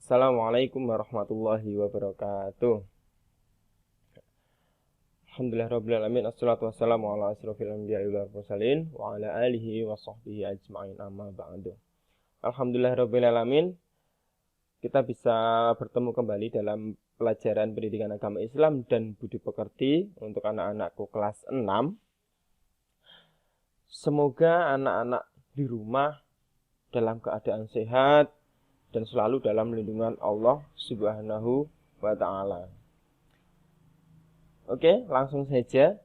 Assalamualaikum warahmatullahi wabarakatuh. Alhamdulillahirrabbilalamin. Assalatu wassalamu ala asrofil anbiya'i wal mursalin wa ala alihi wa sahbihi ajma'in amma ba'du. Alhamdulillahirrabbilalamin. Kita bisa bertemu kembali dalam pelajaran pendidikan agama Islam dan budi pekerti untuk anak-anakku kelas 6. Semoga anak-anak di rumah dalam keadaan sehat dan selalu dalam lindungan Allah Subhanahu wa ta'ala. Oke, langsung saja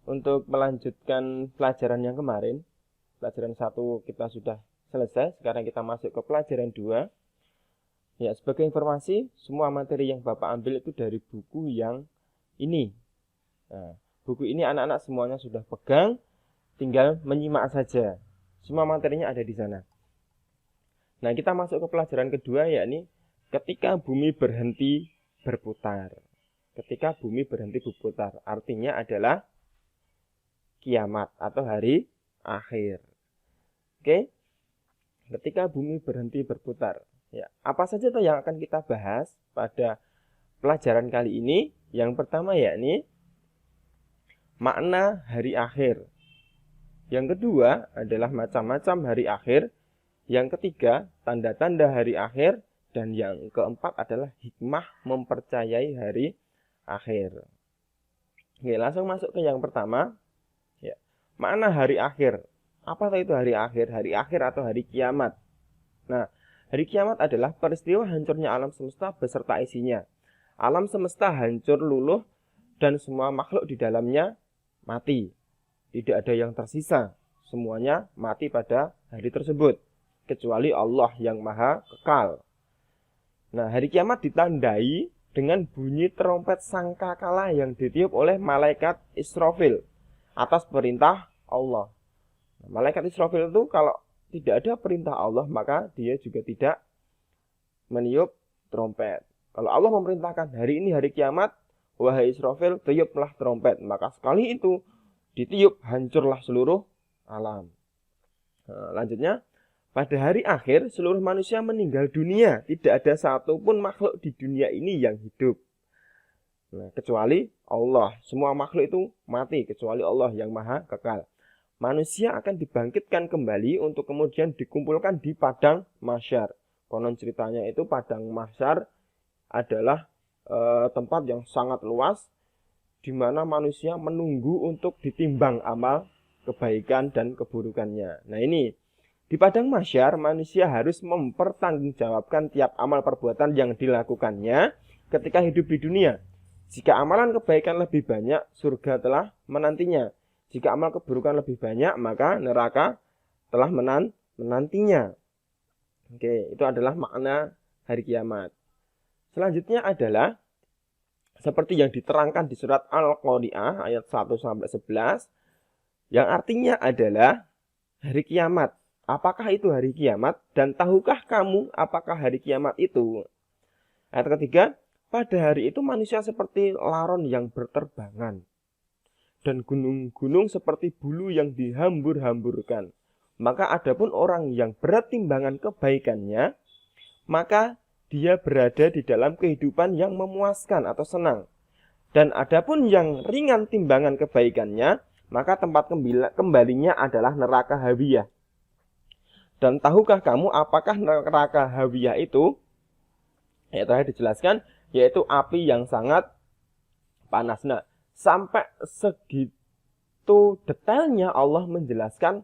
untuk melanjutkan pelajaran yang kemarin. Pelajaran 1 kita sudah selesai, sekarang kita masuk ke pelajaran 2. Ya, sebagai informasi, semua materi yang Bapak ambil itu dari buku yang ini. Nah, buku ini anak-anak semuanya sudah pegang, tinggal menyimak saja. Semua materinya ada di sana. Nah, kita masuk ke pelajaran kedua, yakni ketika bumi berhenti berputar. Ketika bumi berhenti berputar, artinya adalah kiamat atau hari akhir. Oke? Ketika bumi berhenti berputar. Ya, apa saja tuh yang akan kita bahas pada pelajaran kali ini? Yang pertama yakni makna hari akhir. Yang kedua adalah macam-macam hari akhir. Yang ketiga, tanda-tanda hari akhir. Dan yang keempat adalah hikmah mempercayai hari akhir. Oke, langsung masuk ke yang pertama. Ya, makna hari akhir. Apa itu hari akhir? Hari akhir atau hari kiamat? Nah, hari kiamat adalah peristiwa hancurnya alam semesta beserta isinya. Alam semesta hancur luluh dan semua makhluk di dalamnya mati. Tidak ada yang tersisa. Semuanya mati pada hari tersebut. Kecuali Allah yang maha kekal. Nah, hari kiamat ditandai dengan bunyi trompet sangkakala yang ditiup oleh malaikat Israfil atas perintah Allah. Nah, malaikat Israfil itu kalau tidak ada perintah Allah, maka dia juga tidak meniup trompet. Kalau Allah memerintahkan hari ini hari kiamat, wahai Israfil, tiuplah trompet. Maka sekali itu ditiup, hancurlah seluruh alam. Nah, lanjutnya, pada hari akhir, seluruh manusia meninggal dunia. Tidak ada satupun makhluk di dunia ini yang hidup. Nah, kecuali Allah. Semua makhluk itu mati, kecuali Allah yang maha kekal. Manusia akan dibangkitkan kembali untuk kemudian dikumpulkan di padang mahsyar. Konon ceritanya itu padang mahsyar adalah tempat yang sangat luas, di mana manusia menunggu untuk ditimbang amal kebaikan dan keburukannya. Nah ini, di padang mahsyar, manusia harus mempertanggungjawabkan tiap amal perbuatan yang dilakukannya ketika hidup di dunia. Jika amalan kebaikan lebih banyak, surga telah menantinya. Jika amal keburukan lebih banyak, maka neraka telah menantinya. Oke, itu adalah makna hari kiamat. Selanjutnya adalah seperti yang diterangkan di surat Al-Qari'ah ayat 1-11, yang artinya adalah hari kiamat. Apakah itu hari kiamat? Dan tahukah kamu apakah hari kiamat itu? Ayat ketiga, pada hari itu manusia seperti laron yang berterbangan. Dan gunung-gunung seperti bulu yang dihambur-hamburkan. Maka adapun orang yang berat timbangan kebaikannya, maka dia berada di dalam kehidupan yang memuaskan atau senang. Dan adapun yang ringan timbangan kebaikannya, maka tempat kembalinya adalah neraka hawiyah. Dan tahukah kamu apakah neraka hawiyah itu? Ya, terakhir dijelaskan, yaitu api yang sangat panas. Nah, sampai segitu detailnya Allah menjelaskan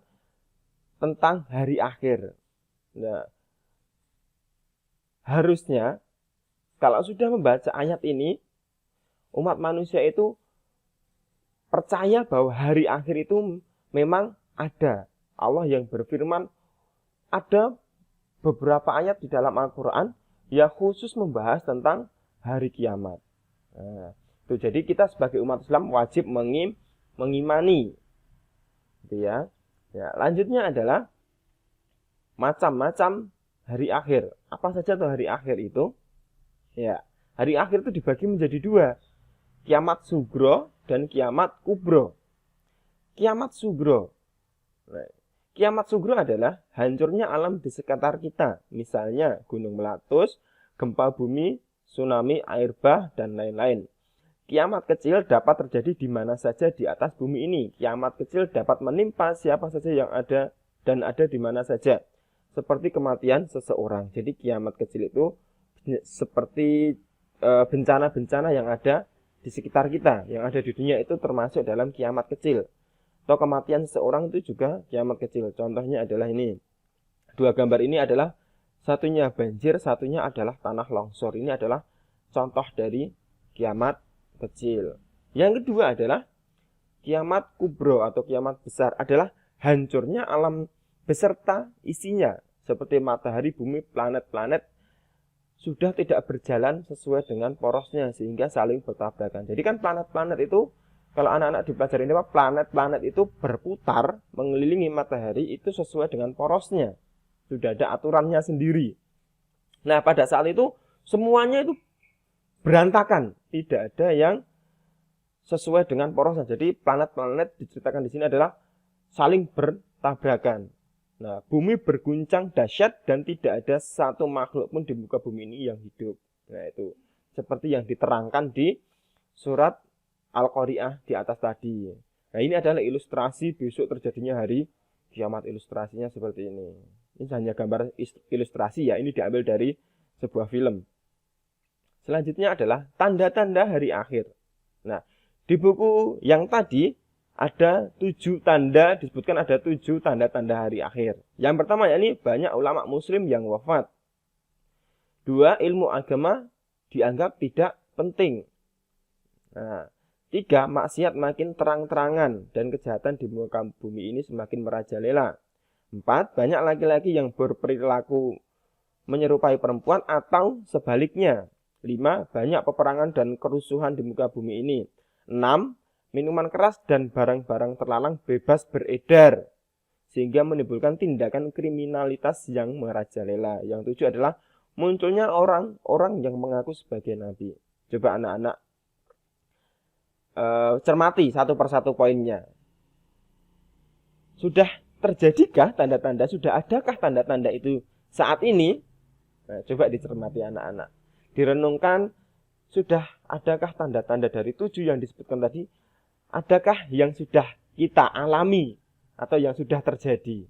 tentang hari akhir. Nah, harusnya kalau sudah membaca ayat ini, umat manusia itu percaya bahwa hari akhir itu memang ada. Allah yang berfirman, ada beberapa ayat di dalam Al-Quran yang khusus membahas tentang hari kiamat. Nah, itu jadi kita sebagai umat Islam wajib mengimani. Gitu ya. Ya, lanjutnya adalah macam-macam hari akhir. Apa saja tuh hari akhir itu? Ya, hari akhir itu dibagi menjadi dua. Kiamat sugro dan kiamat kubro. Kiamat sugro. Nah, kiamat sugro adalah hancurnya alam di sekitar kita. Misalnya gunung meletus, gempa bumi, tsunami, air bah, dan lain-lain. Kiamat kecil dapat terjadi di mana saja di atas bumi ini. Kiamat kecil dapat menimpa siapa saja yang ada dan ada di mana saja. Seperti kematian seseorang. Jadi kiamat kecil itu seperti bencana-bencana yang ada di sekitar kita, yang ada di dunia itu termasuk dalam kiamat kecil. Atau kematian seseorang itu juga kiamat kecil. Contohnya adalah ini. Dua gambar ini adalah satunya banjir, satunya adalah tanah longsor. Ini adalah contoh dari kiamat kecil. Yang kedua adalah kiamat kubro atau kiamat besar, adalah hancurnya alam beserta isinya, seperti matahari, bumi, planet-planet sudah tidak berjalan sesuai dengan porosnya sehingga saling bertabrakan. Jadi kan planet-planet itu, kalau anak-anak dipelajari ini, planet-planet itu berputar mengelilingi matahari itu sesuai dengan porosnya. Sudah ada aturannya sendiri. Nah, pada saat itu semuanya itu berantakan, tidak ada yang sesuai dengan porosnya. Jadi planet-planet diceritakan di sini adalah saling bertabrakan. Nah, bumi berguncang dahsyat dan tidak ada satu makhluk pun di muka bumi ini yang hidup. Nah, itu seperti yang diterangkan di surat Al-Qari'ah di atas tadi. Nah, ini adalah ilustrasi besok terjadinya hari kiamat. Ilustrasinya seperti ini. Ini hanya gambar ilustrasi ya, ini diambil dari sebuah film. Selanjutnya adalah tanda-tanda hari akhir. Nah, di buku yang tadi ada 7 tanda, disebutkan ada 7 tanda-tanda hari akhir. Yang pertama yakni banyak ulama muslim yang wafat. 2, ilmu agama dianggap tidak penting. Nah, 3, maksiat makin terang-terangan dan kejahatan di muka bumi ini semakin merajalela. 4, banyak laki-laki yang berperilaku menyerupai perempuan atau sebaliknya. 5, banyak peperangan dan kerusuhan di muka bumi ini. 6, minuman keras dan barang-barang terlarang bebas beredar sehingga menimbulkan tindakan kriminalitas yang merajalela. Yang 7 adalah munculnya orang-orang yang mengaku sebagai nabi. Coba anak-anak cermati satu persatu poinnya. Sudah terjadikah tanda-tanda? Sudah adakah tanda-tanda itu saat ini? Nah, coba dicermati anak-anak. Direnungkan, sudah adakah tanda-tanda dari 7 yang disebutkan tadi? Adakah yang sudah kita alami atau yang sudah terjadi?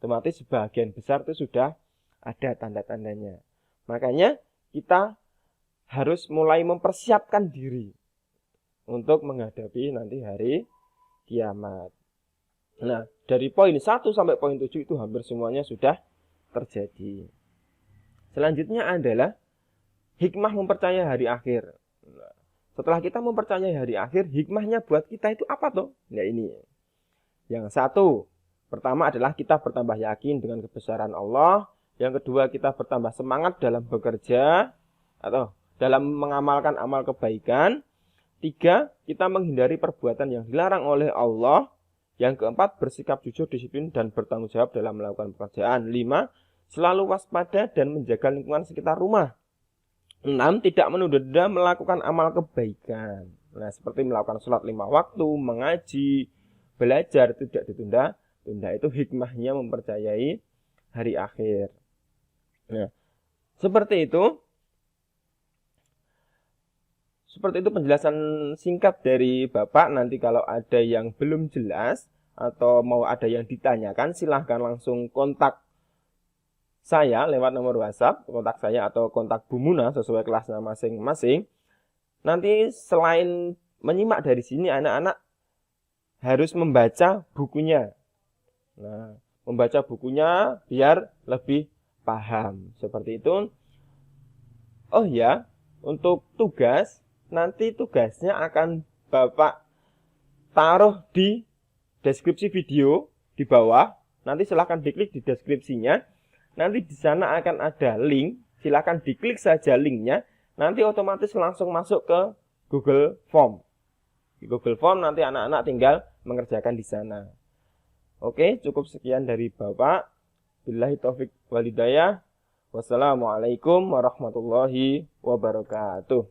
Otomatis sebagian besar itu sudah ada tanda-tandanya. Makanya kita harus mulai mempersiapkan diri untuk menghadapi nanti hari kiamat. Nah, dari poin 1 sampai poin 7 itu hampir semuanya sudah terjadi. Selanjutnya adalah hikmah mempercayai hari akhir. Nah, setelah kita mempercayai hari akhir, hikmahnya buat kita itu apa toh? Nah, ini. Yang 1, pertama adalah kita bertambah yakin dengan kebesaran Allah. Yang kedua, kita bertambah semangat dalam bekerja atau dalam mengamalkan amal kebaikan. 3, kita menghindari perbuatan yang dilarang oleh Allah. Yang keempat, bersikap jujur, disiplin, dan bertanggung jawab dalam melakukan pekerjaan. 5, selalu waspada dan menjaga lingkungan sekitar rumah. 6, tidak menunda melakukan amal kebaikan. Nah, seperti melakukan sholat 5 waktu, mengaji, belajar, tidak ditunda-tunda. Itu hikmahnya mempercayai hari akhir. Nah, seperti itu. Seperti itu penjelasan singkat dari Bapak. Nanti kalau ada yang belum jelas atau mau ada yang ditanyakan, silahkan langsung kontak saya lewat nomor WhatsApp, kontak saya atau kontak Bu Muna sesuai kelasnya masing-masing. Nanti selain menyimak dari sini, anak-anak harus membaca bukunya. Nah, membaca bukunya biar lebih paham. Seperti itu. Oh ya, untuk tugas, nanti tugasnya akan Bapak taruh di deskripsi video di bawah. Nanti silahkan diklik di deskripsinya. Nanti di sana akan ada link, silakan diklik saja linknya. Nanti otomatis langsung masuk ke Google Form. Di Google Form nanti anak-anak tinggal mengerjakan di sana. Oke, cukup sekian dari Bapak. Billahi taufik wal hidayah. Wassalamualaikum warahmatullahi wabarakatuh.